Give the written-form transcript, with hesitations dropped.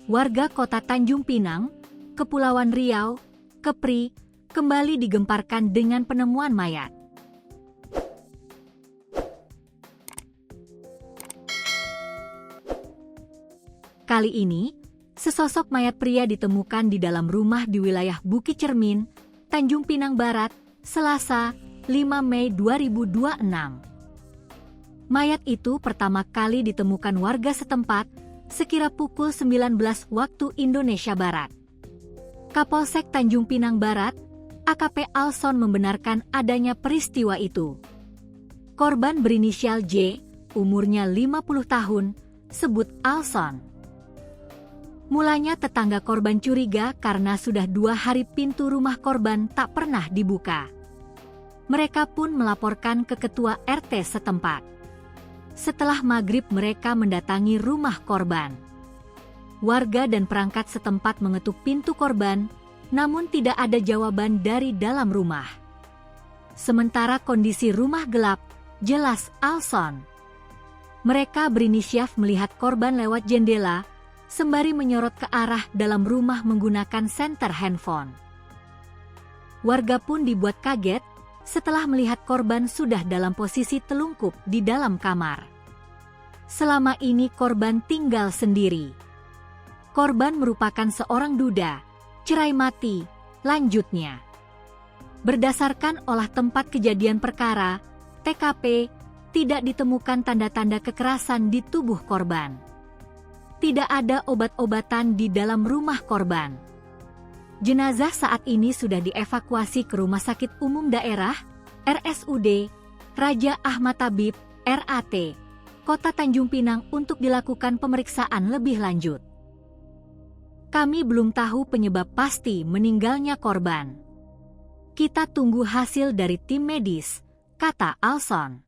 Warga kota Tanjung Pinang, Kepulauan Riau, Kepri, kembali digemparkan dengan penemuan mayat. Kali ini, sesosok mayat pria ditemukan di dalam rumah di wilayah Bukit Cermin, Tanjung Pinang Barat, Selasa, 5 Mei 2026. Mayat itu pertama kali ditemukan warga setempat sekira pukul 19 waktu Indonesia Barat. Kapolsek Tanjung Pinang Barat, AKP Alson membenarkan adanya peristiwa itu. Korban berinisial J, umurnya 50 tahun, sebut Alson. Mulanya tetangga korban curiga karena sudah 2 hari pintu rumah korban tak pernah dibuka. Mereka pun melaporkan ke ketua RT setempat. Setelah maghrib mereka mendatangi rumah korban. Warga dan perangkat setempat mengetuk pintu korban, namun tidak ada jawaban dari dalam rumah. Sementara kondisi rumah gelap, jelas Alson. Mereka berinisiatif melihat korban lewat jendela, sembari menyorot ke arah dalam rumah menggunakan senter handphone. Warga pun dibuat kaget setelah melihat korban sudah dalam posisi telungkup di dalam kamar. Selama ini korban tinggal sendiri. Korban merupakan seorang duda, cerai mati, lanjutnya. Berdasarkan olah tempat kejadian perkara, TKP, tidak ditemukan tanda-tanda kekerasan di tubuh korban. Tidak ada obat-obatan di dalam rumah korban. Jenazah saat ini sudah dievakuasi ke Rumah Sakit Umum Daerah, RSUD, Raja Ahmad Tabib, RAT, Kota Tanjung Pinang untuk dilakukan pemeriksaan lebih lanjut. Kami belum tahu penyebab pasti meninggalnya korban. Kita tunggu hasil dari tim medis, kata Alson.